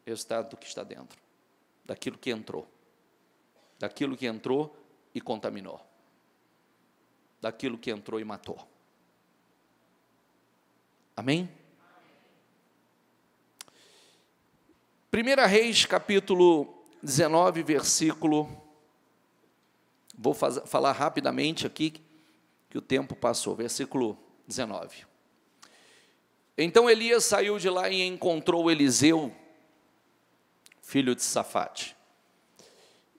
Resultado do que está dentro, daquilo que entrou e contaminou, daquilo que entrou e matou. Amém? 1 Reis, capítulo 19, versículo... Vou falar rapidamente aqui, que o tempo passou. Versículo 19. Então Elias saiu de lá e encontrou Eliseu, filho de Safate.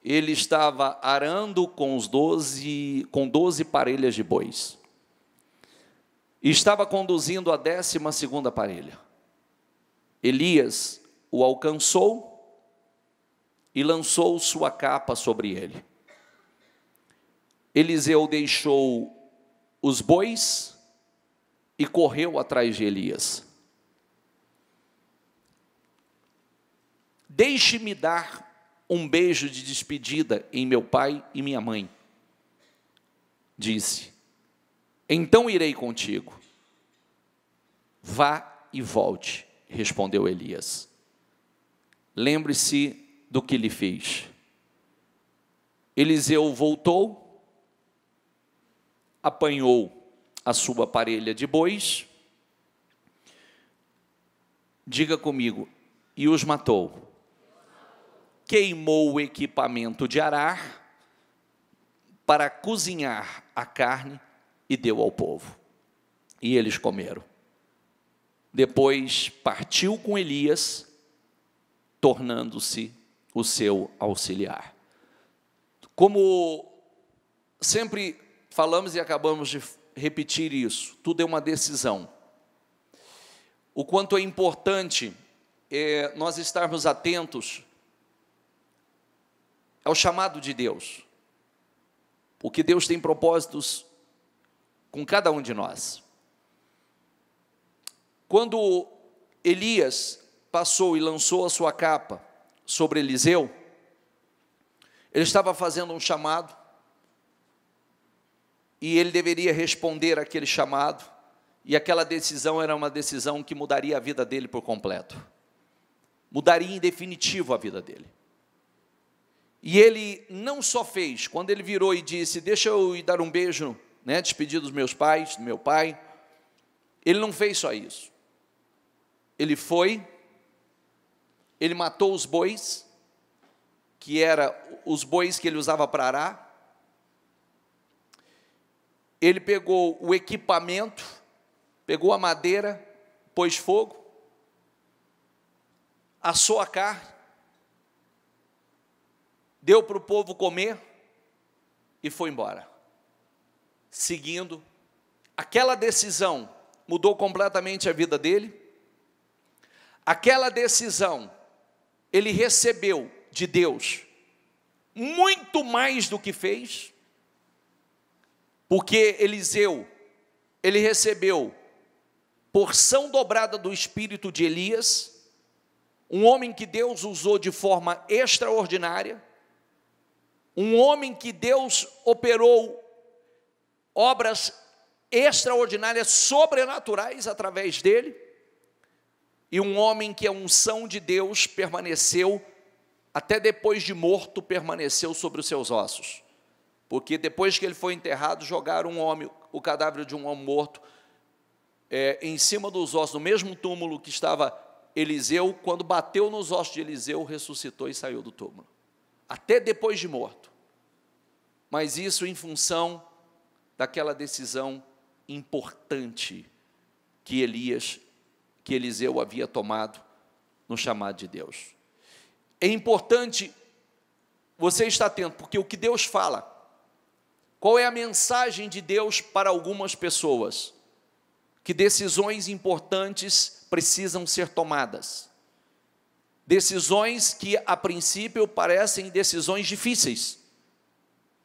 Ele estava arando com 12 parelhas de bois. E estava conduzindo a 12ª parelha. Elias o alcançou e lançou sua capa sobre ele. Eliseu deixou os bois e correu atrás de Elias. Deixe-me dar um beijo de despedida em meu pai e minha mãe, disse. Então irei contigo. Vá e volte, respondeu Elias. Lembre-se do que lhe fez. Eliseu voltou, apanhou a sua parelha de bois, diga comigo, e os matou. Queimou o equipamento de arar para cozinhar a carne e deu ao povo. E eles comeram. Depois partiu com Elias, tornando-se o seu auxiliar. Como sempre falamos e acabamos de repetir isso, tudo é uma decisão. O quanto é importante nós estarmos atentos ao chamado de Deus, porque Deus tem propósitos com cada um de nós. Quando Elias passou e lançou a sua capa sobre Eliseu, ele estava fazendo um chamado, e ele deveria responder àquele chamado, e aquela decisão era uma decisão que mudaria a vida dele por completo, mudaria em definitivo a vida dele. E ele não só fez, quando ele virou e disse, deixa eu ir dar um beijo, né, despedir dos meus pais, do meu pai, ele não fez só isso, ele foi, ele matou os bois, que eram os bois que ele usava para arar, ele pegou o equipamento, pegou a madeira, pôs fogo, assou a carne, deu para o povo comer e foi embora. Seguindo, aquela decisão mudou completamente a vida dele. Aquela decisão, ele recebeu de Deus muito mais do que fez, porque Eliseu, ele recebeu porção dobrada do espírito de Elias, um homem que Deus usou de forma extraordinária, um homem que Deus operou obras extraordinárias, sobrenaturais através dele, e um homem que a unção de Deus permaneceu, até depois de morto, permaneceu sobre os seus ossos, porque depois que ele foi enterrado, jogaram o cadáver de um homem morto, em cima dos ossos, no mesmo túmulo que estava Eliseu. Quando bateu nos ossos de Eliseu, ressuscitou e saiu do túmulo, até depois de morto, mas isso em função daquela decisão importante que Eliseu havia tomado no chamado de Deus. É importante você estar atento, porque o que Deus fala, qual é a mensagem de Deus para algumas pessoas, que decisões importantes precisam ser tomadas. Decisões que, a princípio, parecem decisões difíceis.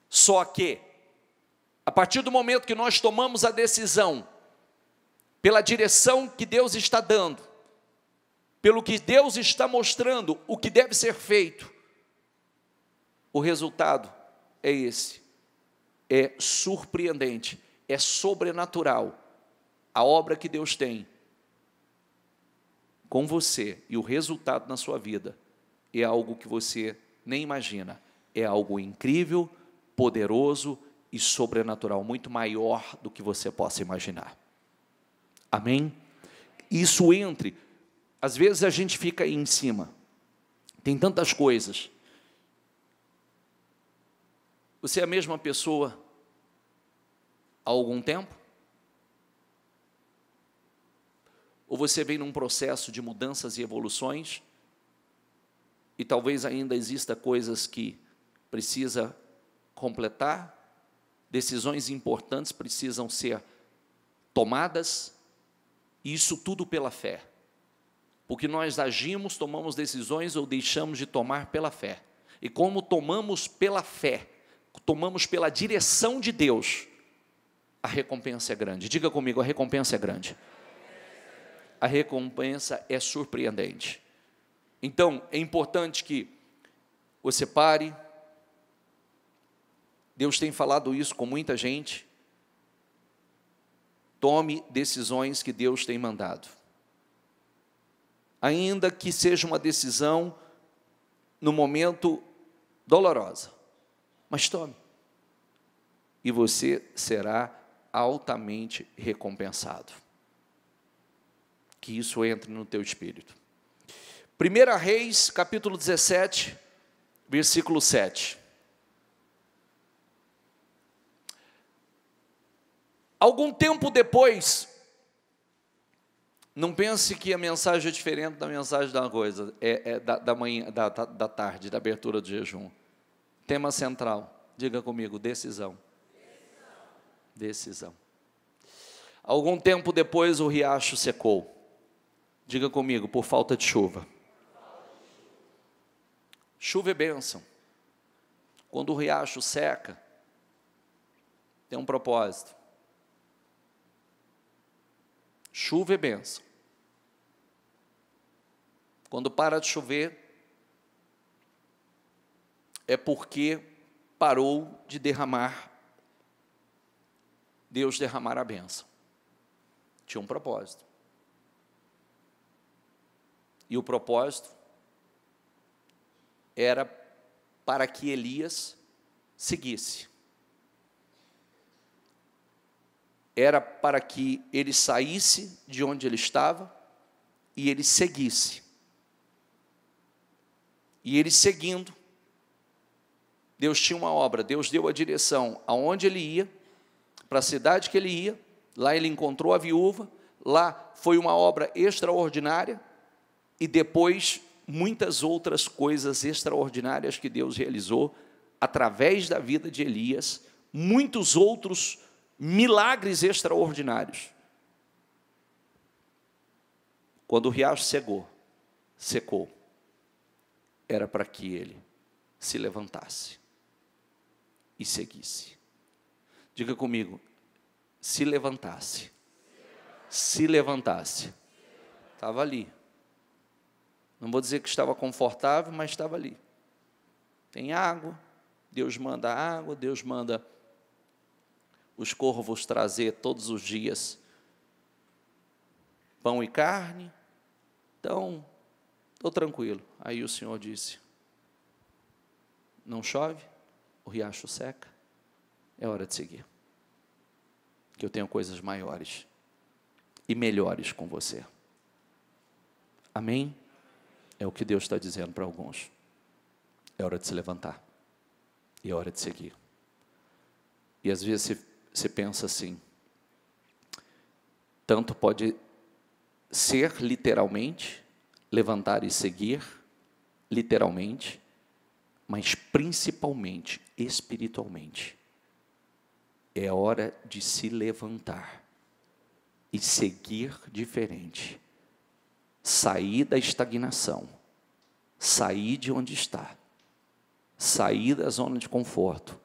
Só que, a partir do momento que nós tomamos a decisão, pela direção que Deus está dando, pelo que Deus está mostrando, o que deve ser feito, o resultado é esse. É surpreendente, é sobrenatural. A obra que Deus tem com você e o resultado na sua vida é algo que você nem imagina. É algo incrível, poderoso e sobrenatural, muito maior do que você possa imaginar. Amém? Isso às vezes a gente fica aí em cima, tem tantas coisas. Você é a mesma pessoa há algum tempo? Ou você vem num processo de mudanças e evoluções, e talvez ainda exista coisas que precisa completar, decisões importantes precisam ser tomadas, e isso tudo pela fé. Porque nós agimos, tomamos decisões ou deixamos de tomar pela fé. E como tomamos pela fé, tomamos pela direção de Deus, a recompensa é grande. Diga comigo, a recompensa é grande. A recompensa é surpreendente. Então, é importante que você pare. Deus tem falado isso com muita gente. Tome decisões que Deus tem mandado. Ainda que seja uma decisão no momento dolorosa, mas tome. E você será altamente recompensado. Que isso entre no teu espírito. 1 Reis, capítulo 17, versículo 7. Algum tempo depois, não pense que a mensagem é diferente da mensagem da coisa, da manhã, da tarde, da abertura do jejum. Tema central, diga comigo, decisão. Decisão. Algum tempo depois o riacho secou. Diga comigo, por falta de chuva. Chuva é bênção. Quando o riacho seca, tem um propósito. Chuva é bênção. Quando para de chover, é porque parou de derramar, Deus derramar a bênção. Tinha um propósito. E o propósito era para que Elias seguisse. Era para que ele saísse de onde ele estava e ele seguisse. E ele seguindo, Deus tinha uma obra, Deus deu a direção aonde ele ia, para a cidade que ele ia, lá ele encontrou a viúva, lá foi uma obra extraordinária, e depois muitas outras coisas extraordinárias que Deus realizou através da vida de Elias, muitos outros milagres extraordinários. Quando o riacho secou, era para que ele se levantasse e seguisse. Diga comigo, se levantasse. Se levantasse. Estava ali. Não vou dizer que estava confortável, mas estava ali. Tem água, Deus manda água, Deus manda os corvos trazer todos os dias pão e carne. Então, estou tranquilo. Aí o Senhor disse, não chove, o riacho seca, é hora de seguir. Que eu tenho coisas maiores e melhores com você. Amém? É o que Deus está dizendo para alguns. É hora de se levantar. E é hora de seguir. E às vezes você pensa assim, tanto pode ser literalmente, levantar e seguir, literalmente, mas principalmente, espiritualmente. É hora de se levantar e seguir diferente. Sair da estagnação, sair de onde está, sair da zona de conforto,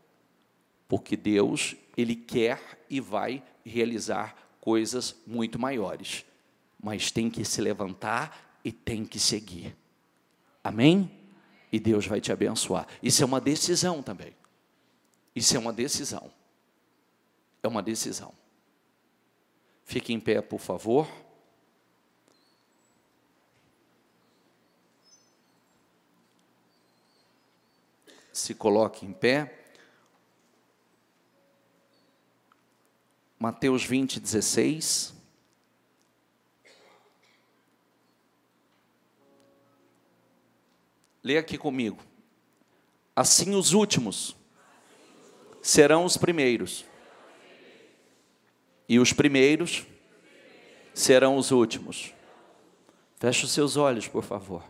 porque Deus, Ele quer e vai realizar coisas muito maiores, mas tem que se levantar e tem que seguir. Amém? E Deus vai te abençoar. Isso é uma decisão também. Isso é uma decisão. É uma decisão. Fique em pé, por favor. Se coloque em pé. Mateus 20, 16. Leia aqui comigo. Assim os últimos serão os primeiros, e os primeiros serão os últimos. Feche os seus olhos, por favor.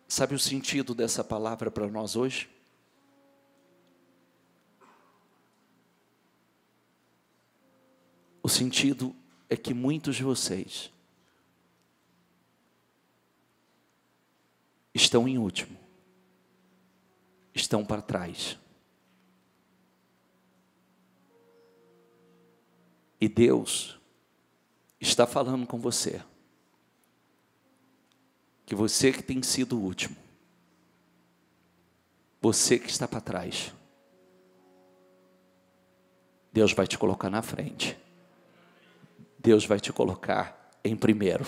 Sabe o sentido dessa palavra para nós hoje? O sentido é que muitos de vocês estão em último, estão para trás. E Deus está falando com você, que você que tem sido o último, você que está para trás, Deus vai te colocar na frente. Deus vai te colocar em primeiro.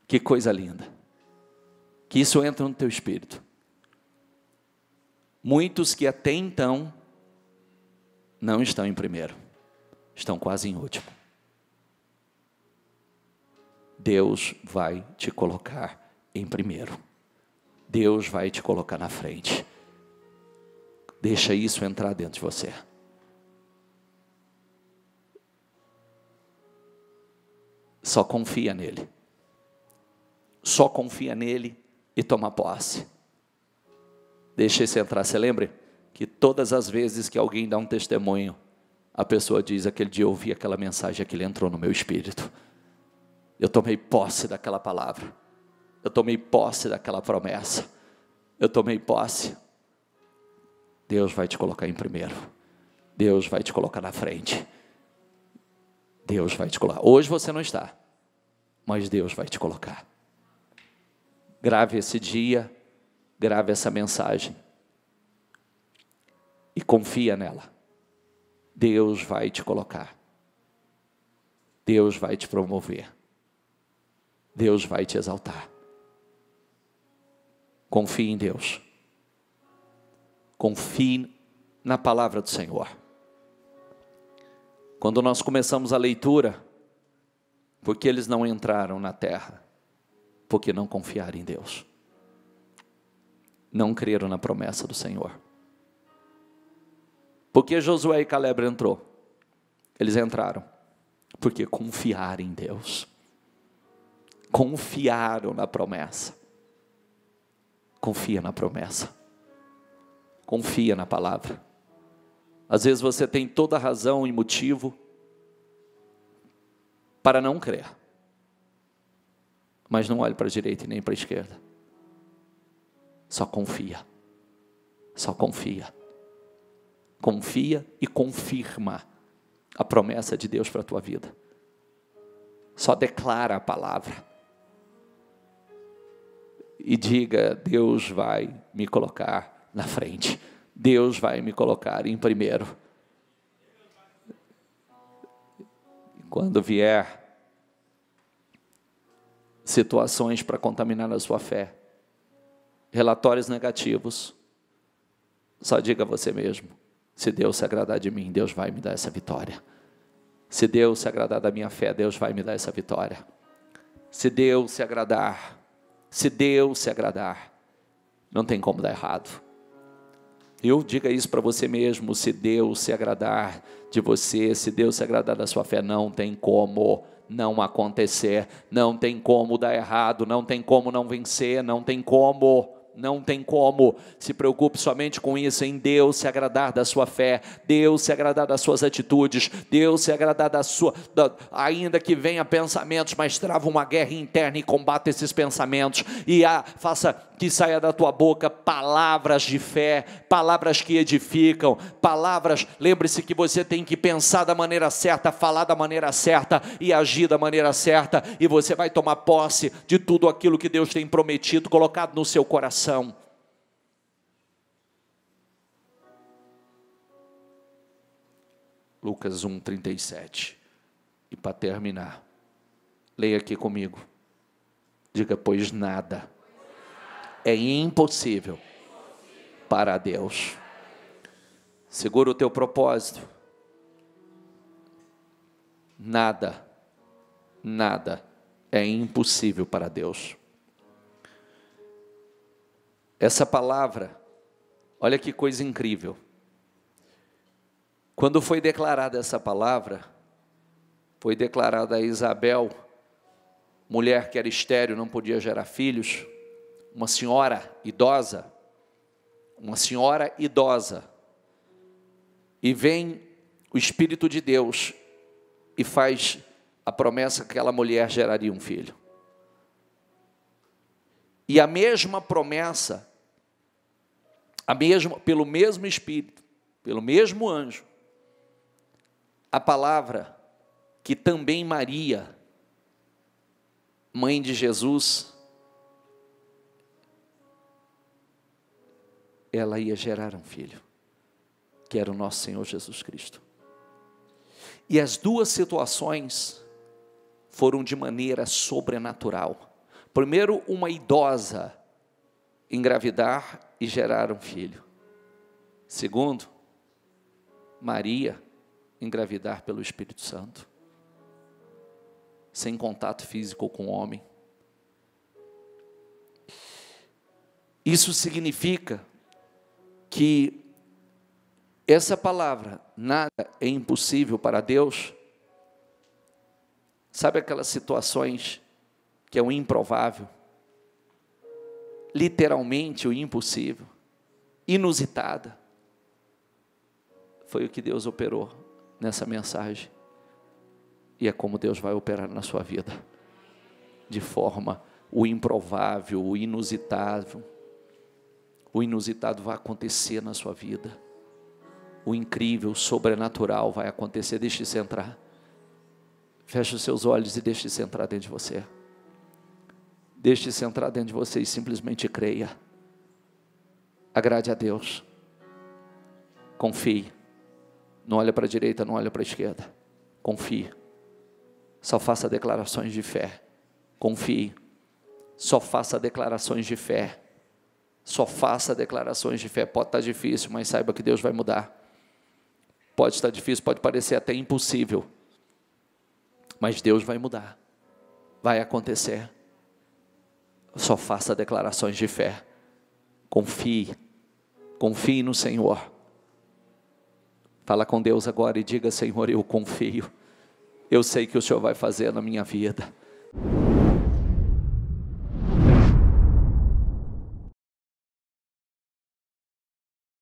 Que coisa linda. Que isso entra no teu espírito. Muitos que até então não estão em primeiro, estão quase em último. Deus vai te colocar em primeiro. Deus vai te colocar na frente. Deixa isso entrar dentro de você. Só confia nele. Só confia nele e toma posse. Deixa isso entrar. Você lembra que todas as vezes que alguém dá um testemunho, a pessoa diz: aquele dia eu ouvi aquela mensagem, aquilo entrou no meu espírito. Eu tomei posse daquela palavra. Eu tomei posse daquela promessa. Eu tomei posse. Deus vai te colocar em primeiro. Deus vai te colocar na frente. Deus vai te colocar. Hoje você não está, mas Deus vai te colocar. Grave esse dia, grave essa mensagem e confia nela. Deus vai te colocar. Deus vai te promover. Deus vai te exaltar. Confie em Deus. Confie na palavra do Senhor. Quando nós começamos a leitura, porque eles não entraram na terra? Porque não confiaram em Deus. Não creram na promessa do Senhor. Porque Josué e Caleb entrou? Eles entraram porque confiaram em Deus. Confiaram na promessa. Confia na promessa. Confia na palavra. Às vezes você tem toda a razão e motivo para não crer. Mas não olhe para a direita e nem para a esquerda. Só confia. Só confia. Confia e confirma a promessa de Deus para a tua vida. Só declara a palavra. E diga: Deus vai me colocar na frente. Deus vai me colocar em primeiro. Quando vier situações para contaminar a sua fé, relatórios negativos, só diga a você mesmo: se Deus se agradar de mim, Deus vai me dar essa vitória. Se Deus se agradar da minha fé, Deus vai me dar essa vitória. Se Deus se agradar, não tem como dar errado. Eu diga isso para você mesmo: se Deus se agradar de você, se Deus se agradar da sua fé, não tem como não acontecer, não tem como dar errado, não tem como não vencer, não tem como. Não tem como. Se preocupe somente com isso, em Deus se agradar da sua fé, Deus se agradar das suas atitudes, Deus se agradar ainda que venha pensamentos, mas trava uma guerra interna e combata esses pensamentos, e faça que saia da tua boca palavras de fé, palavras que edificam, palavras, lembre-se que você tem que pensar da maneira certa, falar da maneira certa e agir da maneira certa, e você vai tomar posse de tudo aquilo que Deus tem prometido, colocado no seu coração. Lucas 1:37. E para terminar, leia aqui comigo. Diga: pois nada é impossível para Deus. Segura o teu propósito. Nada é impossível para Deus. Essa palavra, olha que coisa incrível. Quando foi declarada essa palavra, foi declarada a Isabel, mulher que era estéril, não podia gerar filhos, uma senhora idosa, e vem o Espírito de Deus e faz a promessa que aquela mulher geraria um filho. E a mesma promessa, pelo mesmo Espírito, pelo mesmo anjo, a palavra que também Maria, mãe de Jesus, ela ia gerar um filho, que era o nosso Senhor Jesus Cristo. E as duas situações foram de maneira sobrenatural. Primeiro, uma idosa engravidar e gerar um filho. Segundo, Maria engravidar pelo Espírito Santo, sem contato físico com o homem. Isso significa que essa palavra, nada é impossível para Deus, sabe aquelas situações que é o improvável, literalmente o impossível, inusitada, foi o que Deus operou nessa mensagem, e é como Deus vai operar na sua vida, de forma, o improvável, o inusitado vai acontecer na sua vida, o incrível, o sobrenatural vai acontecer. Deixe isso entrar, feche os seus olhos e deixe isso entrar dentro de você, deixe isso entrar dentro de você e simplesmente creia, agrade a Deus, confie, não olha para a direita, não olha para a esquerda, confie, só faça declarações de fé, confie, só faça declarações de fé, só faça declarações de fé. Pode estar difícil, mas saiba que Deus vai mudar. Pode estar difícil, pode parecer até impossível, mas Deus vai mudar, vai acontecer. Só faça declarações de fé, confie no Senhor. Fala com Deus agora e diga: Senhor, eu confio, eu sei que o Senhor vai fazer na minha vida.